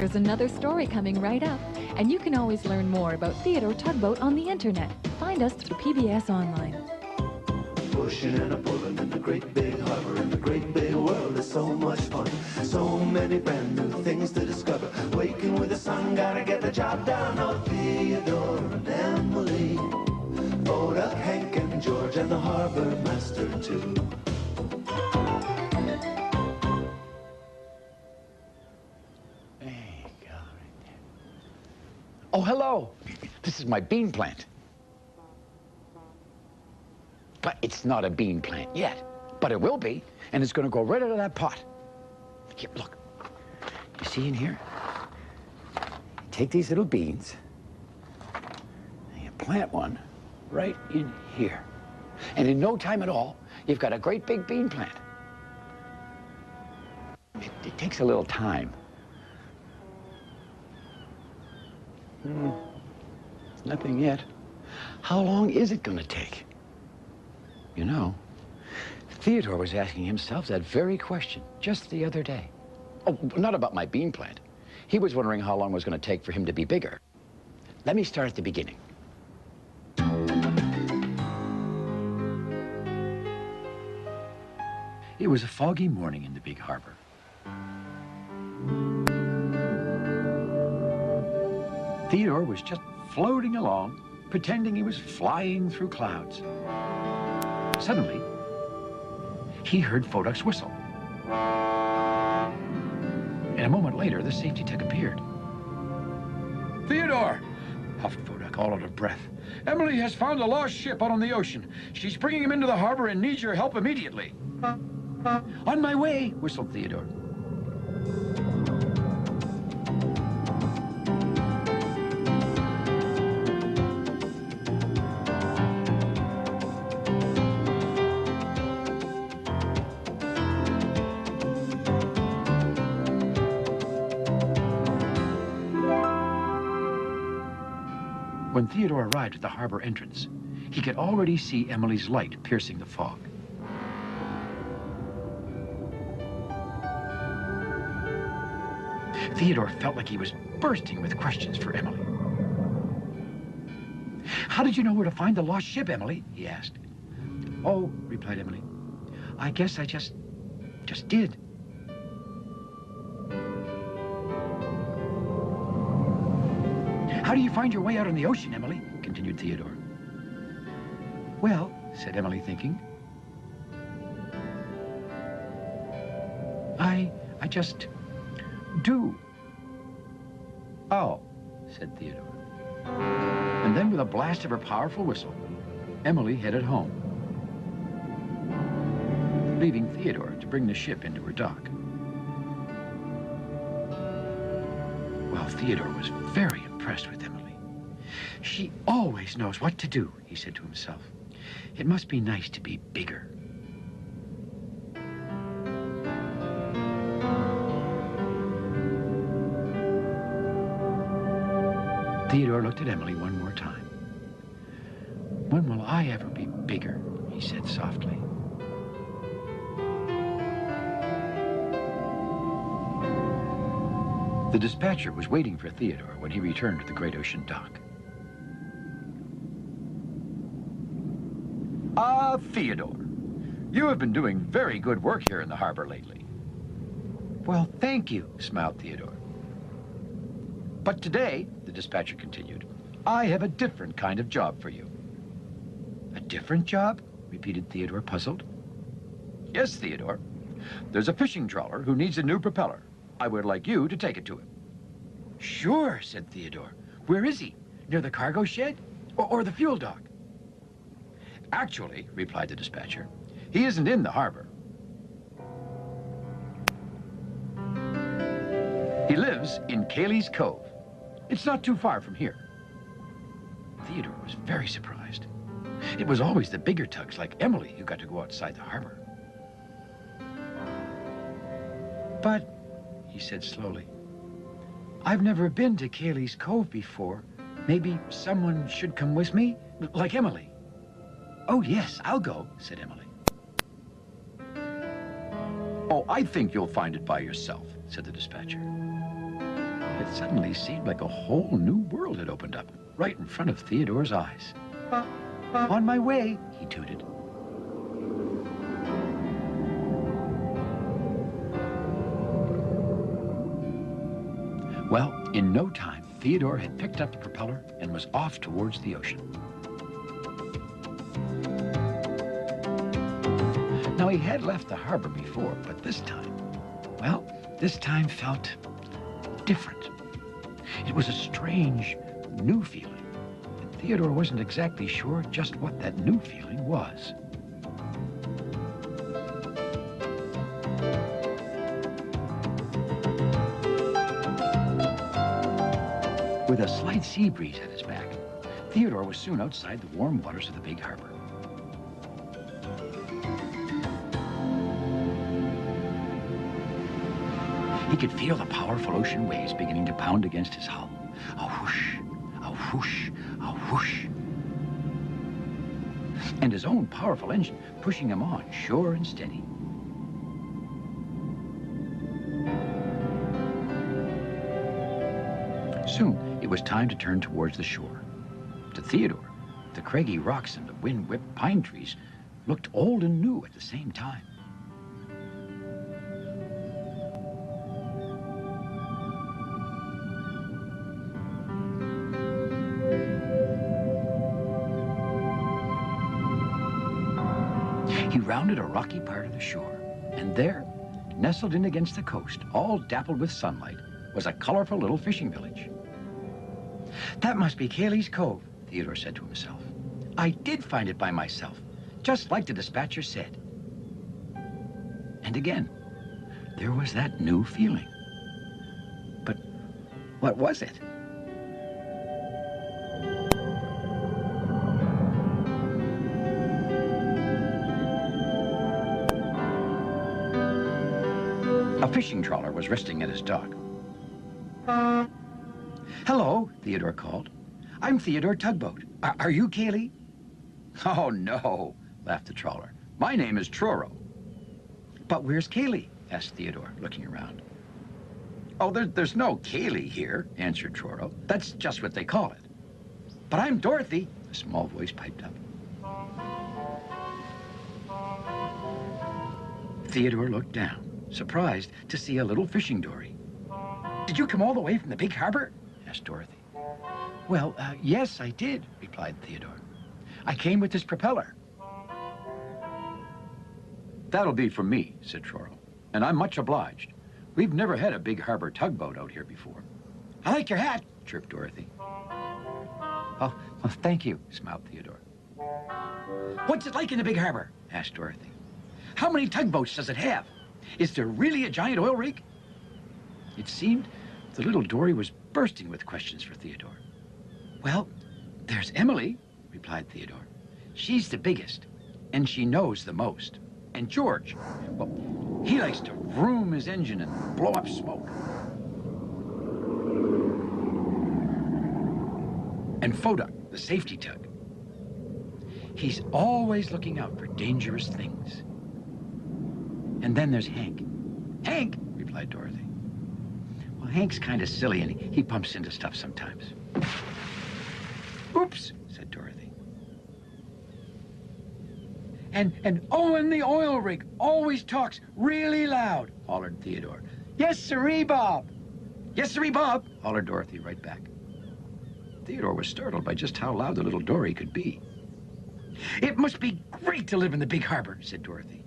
There's another story coming right up, and you can always learn more about Theodore Tugboat on the internet. Find us through PBS Online. Pushing and a pulling in the great big harbor, in the great big world is so much fun. So many brand new things to discover. Waking with the sun, gotta get the job done. Oh, Theodore and Emily, Boda, Hank and George, and the Harbourmaster too. Oh, hello. This is my bean plant. But it's not a bean plant yet. But it will be, and it's going to grow right out of that pot. Here, look. You see in here? You take these little beans, and you plant one right in here. And in no time at all, you've got a great big bean plant. It takes a little time. Nothing yet. How long is it going to take? You know, Theodore was asking himself that very question just the other day. Oh, not about my bean plant. He was wondering how long it was going to take for him to be bigger. Let me start at the beginning. It was a foggy morning in the Big Harbour. Theodore was just floating along, pretending he was flying through clouds. Suddenly, he heard Foduk's whistle. And a moment later, the safety tug appeared. "Theodore!" puffed Foduk, all out of breath. "Emily has found a lost ship out on the ocean. She's bringing him into the harbor and needs your help immediately." "On my way," whistled Theodore. When Theodore arrived at the harbor entrance, he could already see Emily's light piercing the fog. Theodore felt like he was bursting with questions for Emily. "How did you know where to find the lost ship, Emily?" he asked. "Oh," replied Emily, "I guess I just did." "How do you find your way out on the ocean, Emily?" continued Theodore. "Well," said Emily, thinking, I just do." "Oh," said Theodore. And then with a blast of her powerful whistle, Emily headed home, leaving Theodore to bring the ship into her dock. Well, Theodore was very impressed with Emily. "She always knows what to do," he said to himself. "It must be nice to be bigger." Theodore looked at Emily one more time. "When will I ever be bigger?" he said softly. The dispatcher was waiting for Theodore when he returned to the great ocean dock. "Ah, Theodore, you have been doing very good work here in the harbor lately." "Well, thank you," smiled Theodore. "But today," the dispatcher continued, "I have a different kind of job for you." "A different job?" repeated Theodore, puzzled. "Yes, Theodore. There's a fishing trawler who needs a new propeller. I would like you to take it to him." "Sure," said Theodore. "Where is he? Near the cargo shed? Or the fuel dock?" "Actually," replied the dispatcher, "he isn't in the harbor. He lives in Ceilidhs Cove. It's not too far from here." Theodore was very surprised. It was always the bigger tugs like Emily who got to go outside the harbor. "But," he said slowly, "I've never been to Ceilidhs Cove before. Maybe someone should come with me, like Emily." "Oh, yes, I'll go," said Emily. "Oh, I think you'll find it by yourself," said the dispatcher. suddenly seemed like a whole new world had opened up right in front of Theodore's eyes. On my way, he tooted. Well, in no time, Theodore had picked up the propeller and was off towards the ocean. Now, he had left the harbor before, but this time, well, this time felt different. It was a strange, new feeling, and Theodore wasn't exactly sure just what that new feeling was. With a slight sea breeze at his back, Theodore was soon outside the warm waters of the Big Harbour. He could feel the powerful ocean waves beginning to pound against his hull. A whoosh, a whoosh, a whoosh. And his own powerful engine pushing him on, sure and steady. Soon, it was time to turn towards the shore. To Theodore, the craggy rocks and the wind-whipped pine trees looked old and new at the same time. He rounded a rocky part of the shore, and there, nestled in against the coast, all dappled with sunlight, was a colorful little fishing village. That must be Ceilidhs Cove, Theodore said to himself. I did find it by myself, just like the dispatcher said. And again, there was that new feeling. But what was it? A fishing trawler was resting at his dock. Hello, Theodore called. I'm Theodore Tugboat. Are you Ceilidh? Oh, no, laughed the trawler. My name is Truro. But where's Ceilidh? Asked Theodore, looking around. Oh, there's no Ceilidh here, answered Truro. That's just what they call it. But I'm Dorothy, a small voice piped up. Theodore looked down, surprised to see a little fishing dory. Did you come all the way from the Big Harbour? Asked Dorothy. Well, yes, I did, replied Theodore. I came with this propeller. That'll be from me, said Truro, and I'm much obliged. We've never had a Big Harbour tugboat out here before. I like your hat, chirped Dorothy. Oh, well, thank you, smiled Theodore. What's it like in the Big Harbour? Asked Dorothy. How many tugboats does it have? Is there really a giant oil rig? It seemed the little dory was bursting with questions for Theodore. Well, there's Emily, replied Theodore. She's the biggest, and she knows the most. And George, well, he likes to vroom his engine and blow up smoke. And Foduck, the safety tug. He's always looking out for dangerous things. And then there's Hank. Hank, replied Dorothy. Well, Hank's kind of silly, and he bumps into stuff sometimes. Oops, said Dorothy. And Owen the oil rig always talks really loud, hollered Theodore. Yes, sirree, Bob. Yes, sirree, Bob, hollered Dorothy right back. Theodore was startled by just how loud the little dory could be. It must be great to live in the Big Harbour, said Dorothy.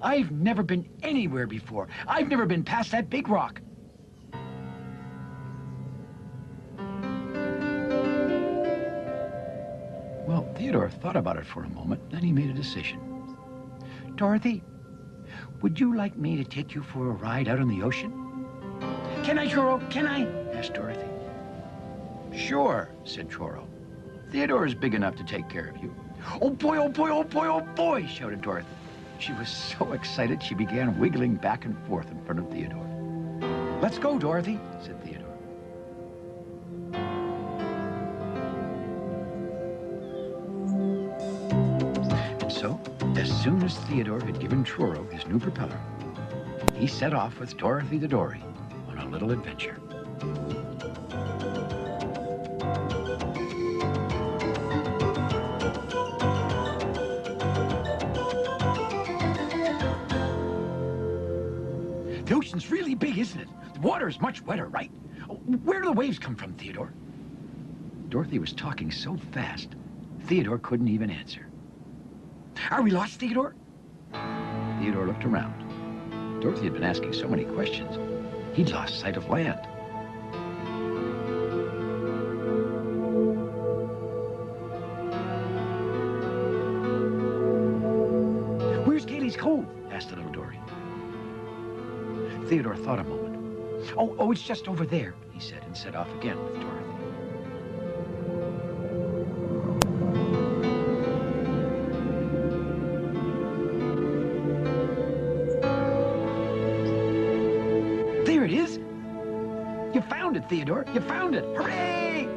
I've never been anywhere before. I've never been past that big rock. Well, Theodore thought about it for a moment, then he made a decision. Dorothy, would you like me to take you for a ride out on the ocean? Can I, Truro? Can I? Asked Dorothy. Sure, said Truro. Theodore is big enough to take care of you. Oh boy, oh boy, oh boy, oh boy, shouted Dorothy. She was so excited she began wiggling back and forth in front of Theodore. Let's go, Dorothy, said Theodore. And so, as soon as Theodore had given Truro his new propeller, he set off with Dorothy the dory on a little adventure. ocean's really big, isn't it? The water is much wetter, right? Where do the waves come from, Theodore? Dorothy was talking so fast, Theodore couldn't even answer. Are we lost, Theodore? Theodore looked around. Dorothy had been asking so many questions, he'd lost sight of land. Where's Cayley's Cove? Asked the little Dory. Theodore thought a moment. Oh, it's just over there, he said, and set off again with Dorothy. There it is! You found it, Theodore! You found it! Hooray!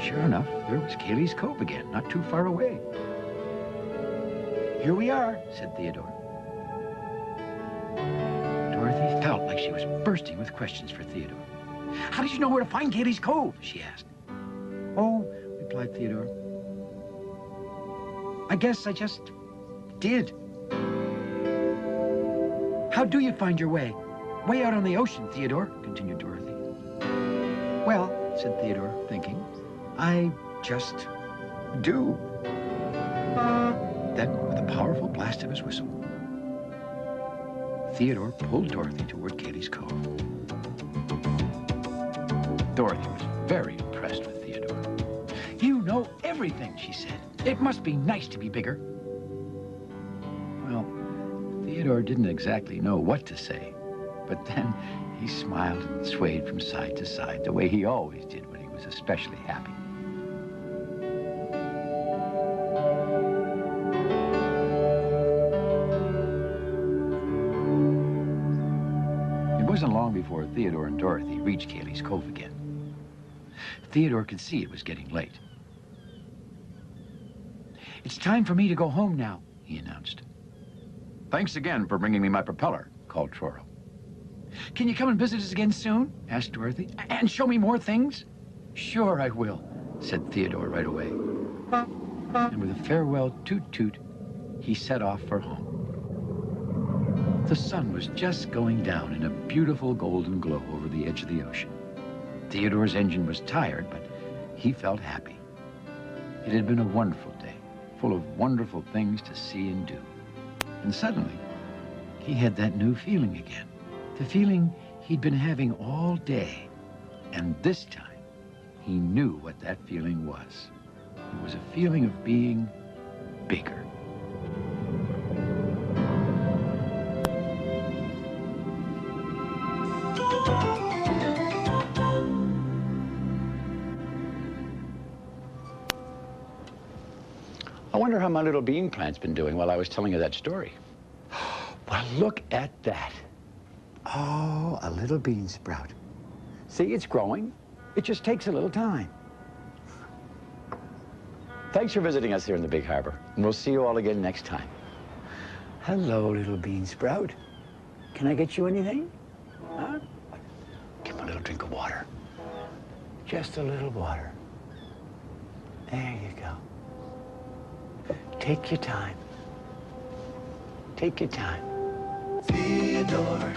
Sure enough, there was Cayley's Cove again, not too far away. Here we are, said Theodore. Dorothy felt like she was bursting with questions for Theodore. How did you know where to find Cayley's Cove? She asked. Oh, replied Theodore. I guess I just did. How do you find your way? Way out on the ocean, Theodore, continued Dorothy. Well, said Theodore, thinking, I just do. Then, with a powerful blast of his whistle, Theodore pulled Dorothy toward Cayley's Cove. Dorothy was very impressed with Theodore. You know everything, she said. It must be nice to be bigger. Well, Theodore didn't exactly know what to say, but then he smiled and swayed from side to side the way he always did when he was especially happy. It wasn't long before Theodore and Dorothy reached Cayley's Cove again. Theodore could see it was getting late. It's time for me to go home now, he announced. Thanks again for bringing me my propeller, called Troro. Can you come and visit us again soon? Asked Dorothy. And show me more things? Sure, I will, said Theodore right away. And with a farewell toot-toot, he set off for home. The sun was just going down in a beautiful golden glow over the edge of the ocean. Theodore's engine was tired, but he felt happy. It had been a wonderful day, full of wonderful things to see and do. And suddenly, he had that new feeling again. The feeling he'd been having all day. And this time, he knew what that feeling was. It was a feeling of being bigger. I wonder how my little bean plant's been doing while I was telling you that story. Well, look at that. Oh, a little bean sprout. See, it's growing. It just takes a little time. Thanks for visiting us here in the Big Harbor, and we'll see you all again next time. Hello, little bean sprout. Can I get you anything? Huh? Give him a little drink of water. Just a little water. There you go. Take your time. Take your time. Theodore.